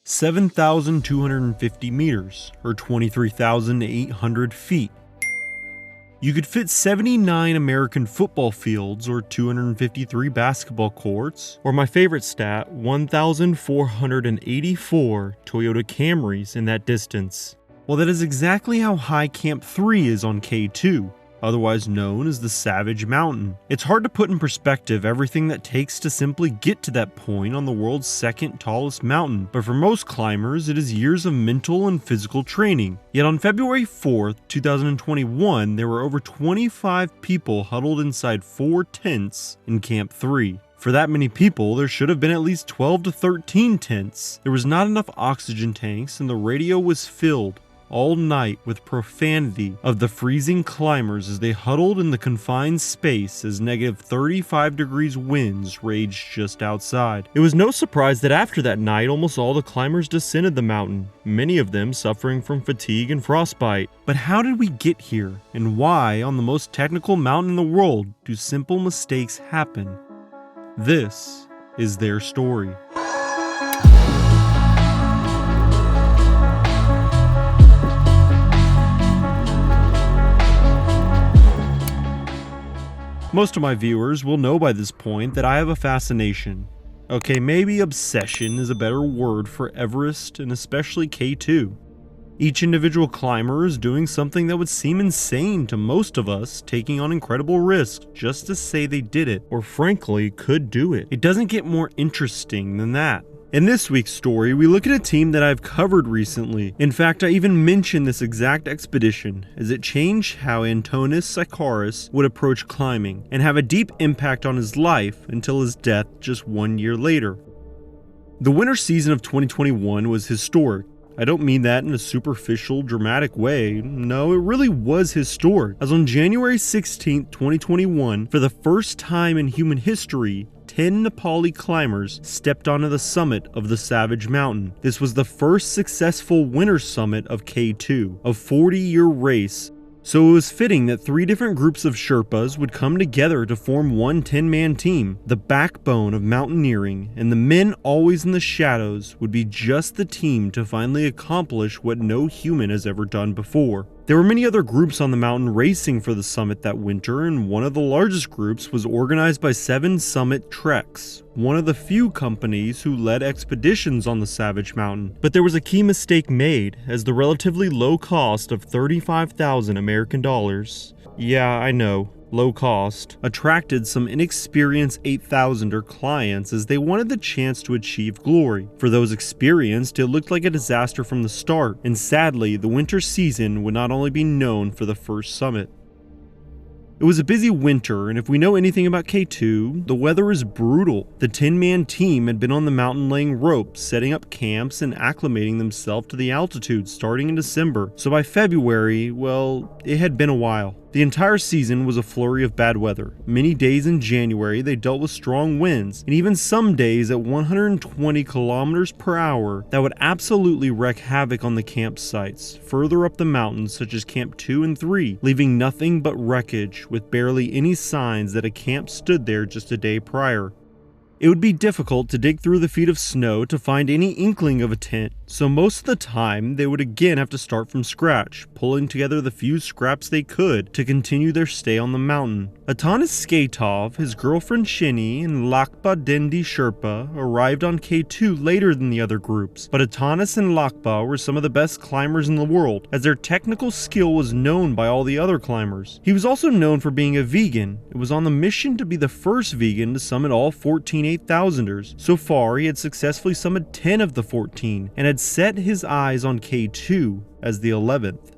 7,250 meters, or 23,800 feet. You could fit 79 American football fields, or 253 basketball courts, or my favorite stat, 1,484 Toyota Camrys in that distance. Well, that is exactly how high Camp 3 is on K2, otherwise known as the Savage Mountain. It's hard to put in perspective everything that takes to simply get to that point on the world's second tallest mountain, but for most climbers, it is years of mental and physical training. Yet on February 4th, 2021, there were over 25 people huddled inside 4 tents in Camp 3. For that many people, there should have been at least 12 to 13 tents. There was not enough oxygen tanks, and the radio was filled all night with profanity of the freezing climbers as they huddled in the confined space as negative 35 degrees winds raged just outside. It was no surprise that after that night, almost all the climbers descended the mountain, many of them suffering from fatigue and frostbite. But how did we get here, and why, on the most technical mountain in the world, do simple mistakes happen? This is their story. Most of my viewers will know by this point that I have a fascination. Okay, maybe obsession is a better word for Everest and especially K2. Each individual climber is doing something that would seem insane to most of us, taking on incredible risks just to say they did it, or frankly, could do it. It doesn't get more interesting than that. In this week's story, we look at a team that I've covered recently. In fact, I even mentioned this exact expedition, as it changed how Antonis Sikaris would approach climbing, and have a deep impact on his life until his death just 1 year later. The winter season of 2021 was historic. I don't mean that in a superficial, dramatic way. No, it really was historic, as on January 16, 2021, for the first time in human history, 10 Nepali climbers stepped onto the summit of the Savage Mountain. This was the first successful winter summit of K2, a 40-year race. So it was fitting that 3 different groups of Sherpas would come together to form one 10-man team. The backbone of mountaineering, and the men always in the shadows, would be just the team to finally accomplish what no human has ever done before. There were many other groups on the mountain racing for the summit that winter, and one of the largest groups was organized by 7 Summit Treks, one of the few companies who led expeditions on the Savage Mountain. But there was a key mistake made, as the relatively low cost of $35,000 American dollars, yeah, I know, low cost, attracted some inexperienced 8,000er clients as they wanted the chance to achieve glory. For those experienced, it looked like a disaster from the start, and sadly, the winter season would not only be known for the first summit. It was a busy winter, and if we know anything about K2, the weather is brutal. The 10-man team had been on the mountain laying ropes, setting up camps, and acclimating themselves to the altitude starting in December, so by February, well, it had been a while. The entire season was a flurry of bad weather. Many days in January they dealt with strong winds, and even some days at 120 kilometers per hour that would absolutely wreak havoc on the campsites further up the mountains, such as Camp 2 and 3, leaving nothing but wreckage with barely any signs that a camp stood there just a day prior. It would be difficult to dig through the feet of snow to find any inkling of a tent, so most of the time they would again have to start from scratch, pulling together the few scraps they could to continue their stay on the mountain. Atanas Skatov, his girlfriend Shini, and Lakpa Dendi Sherpa arrived on K2 later than the other groups, but Atanas and Lakpa were some of the best climbers in the world, as their technical skill was known by all the other climbers. He was also known for being a vegan. It was on the mission to be the first vegan to summit all 14 8,000ers. So far, he had successfully summited 10 of the 14, and had set his eyes on K2 as the 11th.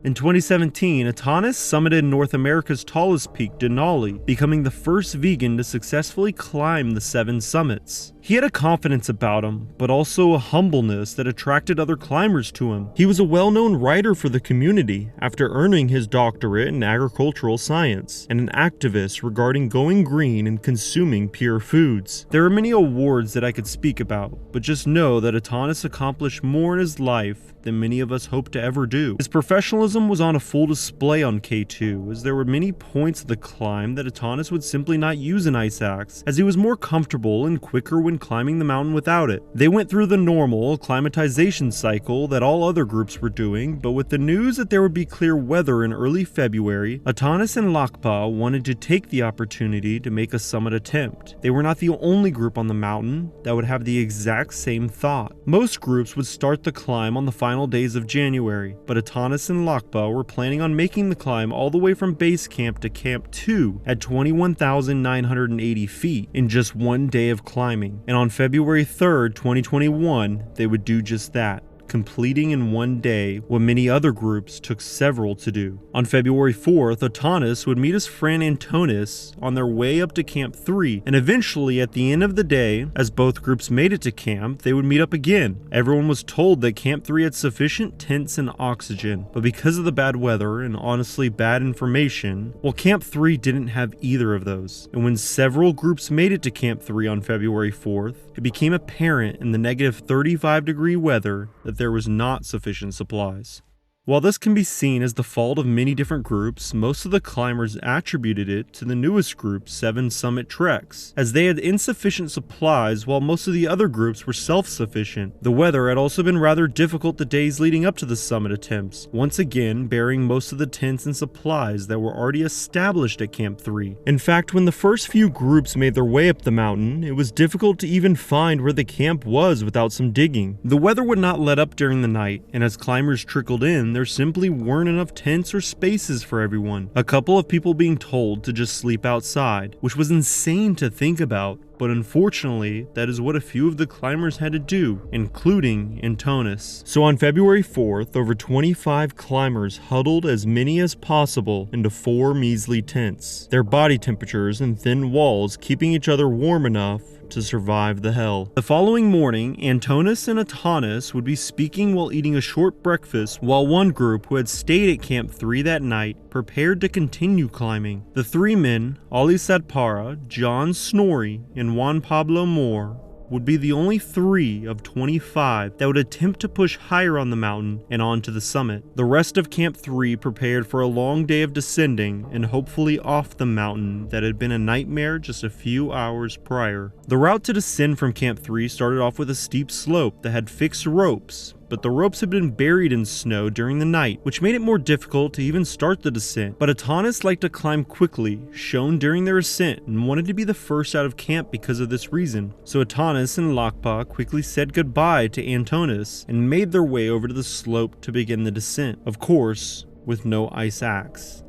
In 2017, Atanas summited North America's tallest peak, Denali, becoming the first vegan to successfully climb the 7 summits. He had a confidence about him, but also a humbleness that attracted other climbers to him. He was a well-known writer for the community after earning his doctorate in agricultural science, and an activist regarding going green and consuming pure foods. There are many awards that I could speak about, but just know that Atanas accomplished more in his life than many of us hope to ever do. His professionalism Realism was on a full display on K2, as there were many points of the climb that Atanas would simply not use an ice axe, as he was more comfortable and quicker when climbing the mountain without it. They went through the normal acclimatization cycle that all other groups were doing, but with the news that there would be clear weather in early February, Atanas and Lakpa wanted to take the opportunity to make a summit attempt. They were not the only group on the mountain that would have the exact same thought. Most groups would start the climb on the final days of January, but Atanas and Lakpa were planning on making the climb all the way from base camp to Camp 2 at 21,980 feet in just one day of climbing. And on February 3rd, 2021, they would do just that, completing in one day what many other groups took several to do. On February 4th, Atanas would meet his friend Antonis on their way up to Camp 3, and eventually at the end of the day, as both groups made it to camp, they would meet up again. Everyone was told that Camp 3 had sufficient tents and oxygen, but because of the bad weather and honestly bad information, well, Camp 3 didn't have either of those. And when several groups made it to Camp 3 on February 4th, it became apparent in the negative 35-degree weather that there was not sufficient supplies. While this can be seen as the fault of many different groups, most of the climbers attributed it to the newest group, 7 Summit Treks, as they had insufficient supplies while most of the other groups were self-sufficient. The weather had also been rather difficult the days leading up to the summit attempts, once again bearing most of the tents and supplies that were already established at Camp 3. In fact, when the first few groups made their way up the mountain, it was difficult to even find where the camp was without some digging. The weather would not let up during the night, and as climbers trickled in, there simply weren't enough tents or spaces for everyone. A couple of people being told to just sleep outside, which was insane to think about, but unfortunately, that is what a few of the climbers had to do, including Antonis. So on February 4th, over 25 climbers huddled as many as possible into 4 measly tents, their body temperatures and thin walls keeping each other warm enough to survive the hell. The following morning, Antonis and Atanas would be speaking while eating a short breakfast, while one group who had stayed at Camp 3 that night prepared to continue climbing. The 3 men, Ali Sadpara, John Snorri, and Juan Pablo Moore, would be the only 3 of 25 that would attempt to push higher on the mountain and onto the summit. The rest of Camp 3 prepared for a long day of descending and hopefully off the mountain that had been a nightmare just a few hours prior. The route to descend from Camp 3 started off with a steep slope that had fixed ropes, but the ropes had been buried in snow during the night, which made it more difficult to even start the descent. But Atanas liked to climb quickly, shown during their ascent, and wanted to be the first out of camp because of this reason. So Atanas and Lakpa quickly said goodbye to Antonis and made their way over to the slope to begin the descent, of course, with no ice axe.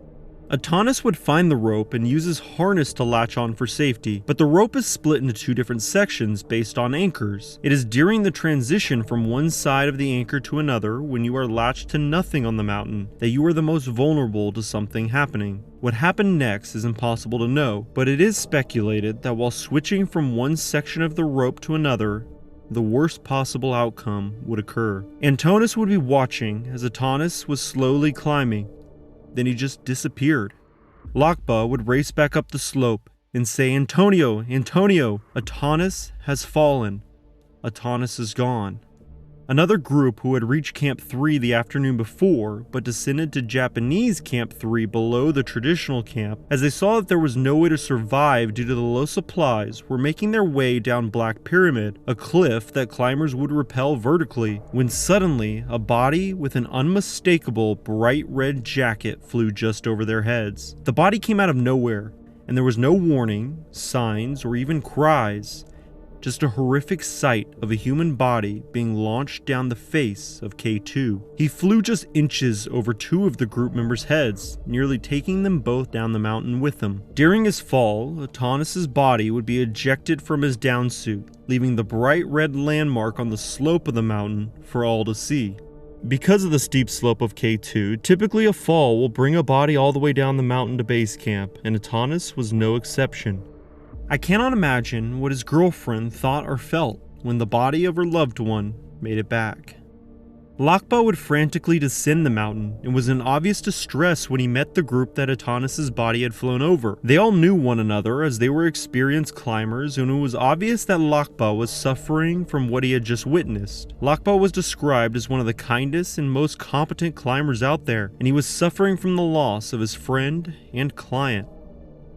Atanas would find the rope and use his harness to latch on for safety, but the rope is split into 2 different sections based on anchors. It is during the transition from one side of the anchor to another, when you are latched to nothing on the mountain, that you are the most vulnerable to something happening. What happened next is impossible to know, but it is speculated that while switching from one section of the rope to another, the worst possible outcome would occur. Antonis would be watching as Atanas was slowly climbing. Then he just disappeared. Lakpa would race back up the slope and say, "Antonio, Antonio, Atanas has fallen. Atanas is gone." Another group who had reached Camp 3 the afternoon before, but descended to Japanese Camp 3 below the traditional camp, as they saw that there was no way to survive due to the low supplies, were making their way down Black Pyramid, a cliff that climbers would rappel vertically, when suddenly a body with an unmistakable bright red jacket flew just over their heads. The body came out of nowhere, and there was no warning, signs, or even cries. Just a horrific sight of a human body being launched down the face of K2. He flew just inches over 2 of the group members' heads, nearly taking them both down the mountain with him. During his fall, Atanas' body would be ejected from his downsuit, leaving the bright red landmark on the slope of the mountain for all to see. Because of the steep slope of K2, typically a fall will bring a body all the way down the mountain to base camp, and Atanas was no exception. I cannot imagine what his girlfriend thought or felt when the body of her loved one made it back. Lakpa would frantically descend the mountain and was in obvious distress when he met the group that Atanas' body had flown over. They all knew one another as they were experienced climbers, and it was obvious that Lakpa was suffering from what he had just witnessed. Lakpa was described as one of the kindest and most competent climbers out there, and he was suffering from the loss of his friend and client.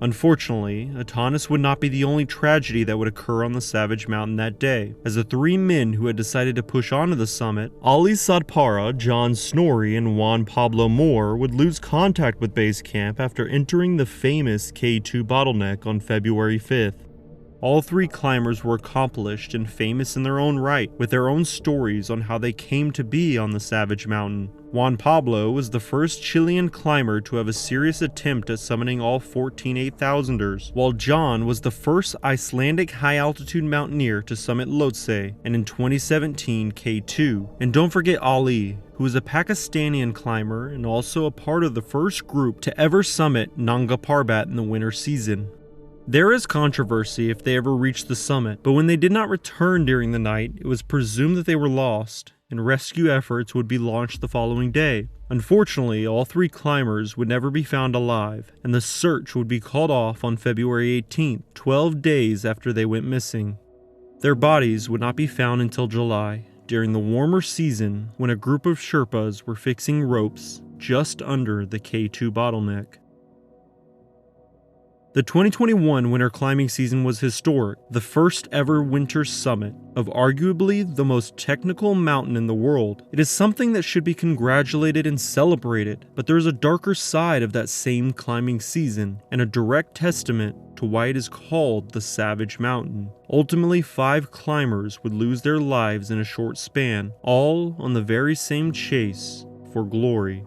Unfortunately, Atanas would not be the only tragedy that would occur on the Savage Mountain that day, as the three men who had decided to push onto the summit, Ali Sadpara, John Snorri, and Juan Pablo Moore, would lose contact with base camp after entering the famous K2 bottleneck on February 5th. All three climbers were accomplished and famous in their own right, with their own stories on how they came to be on the Savage Mountain. Juan Pablo was the first Chilean climber to have a serious attempt at summiting all 14 8,000ers, while John was the first Icelandic high-altitude mountaineer to summit Lhotse, and in 2017 K2. And don't forget Ali, who is a Pakistani climber and also a part of the first group to ever summit Nanga Parbat in the winter season. There is controversy if they ever reached the summit, but when they did not return during the night, it was presumed that they were lost, and rescue efforts would be launched the following day. Unfortunately, all three climbers would never be found alive, and the search would be called off on February 18th, 12 days after they went missing. Their bodies would not be found until July, during the warmer season when a group of Sherpas were fixing ropes just under the K2 bottleneck. The 2021 winter climbing season was historic, the first ever winter summit of arguably the most technical mountain in the world. It is something that should be congratulated and celebrated, but there is a darker side of that same climbing season, and a direct testament to why it is called the Savage Mountain. Ultimately, 5 climbers would lose their lives in a short span, all on the very same chase for glory.